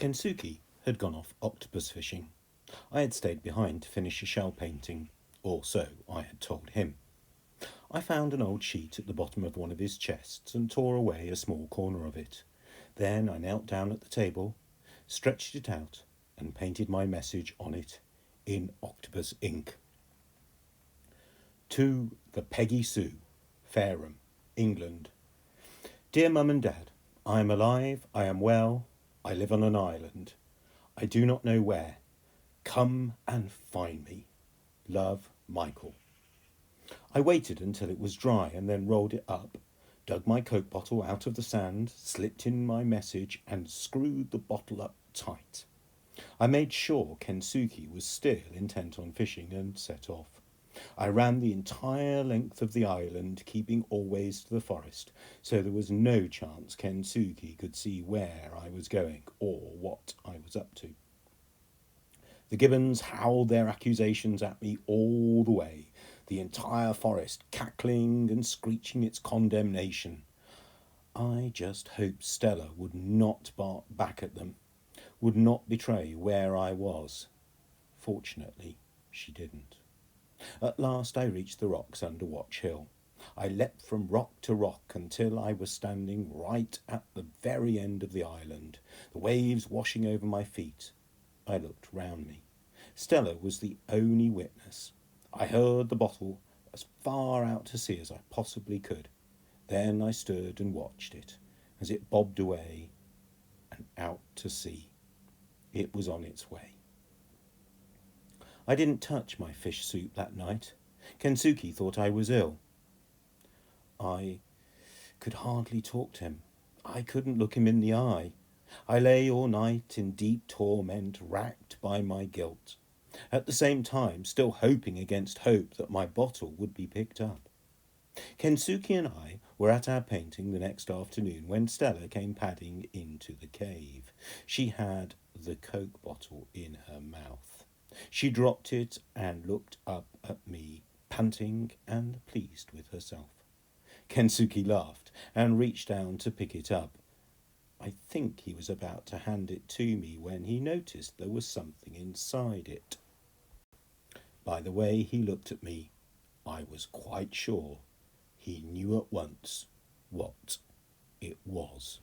Kensuke had gone off octopus fishing. I had stayed behind to finish a shell painting, or so I had told him. I found an old sheet at the bottom of one of his chests and tore away a small corner of it. Then I knelt down at the table, stretched it out, and painted my message on it in octopus ink. To the Peggy Sue, Fareham, England. Dear Mum and Dad, I am alive, I am well, I live on an island. I do not know where. Come and find me. Love, Michael. I waited until it was dry and then rolled it up, dug my Coke bottle out of the sand, slipped in my message and screwed the bottle up tight. I made sure Kensuke was still intent on fishing and set off. I ran the entire length of the island, keeping always to the forest, so there was no chance Kensuke could see where I was going or what I was up to. The gibbons howled their accusations at me all the way, the entire forest cackling and screeching its condemnation. I just hoped Stella would not bark back at them, would not betray where I was. Fortunately, she didn't. At last I reached the rocks under Watch Hill. I leapt from rock to rock until I was standing right at the very end of the island, the waves washing over my feet. I looked round me. Stella was the only witness. I hurled the bottle as far out to sea as I possibly could. Then I stood and watched it as it bobbed away and out to sea. It was on its way. I didn't touch my fish soup that night. Kensuke thought I was ill. I could hardly talk to him. I couldn't look him in the eye. I lay all night in deep torment, racked by my guilt. At the same time, still hoping against hope that my bottle would be picked up. Kensuke and I were at our painting the next afternoon when Stella came padding into the cave. She had the Coke bottle in her mouth. She dropped it and looked up at me, panting and pleased with herself. Kensuke laughed and reached down to pick it up. I think he was about to hand it to me when he noticed there was something inside it. By the way he looked at me, I was quite sure he knew at once what it was.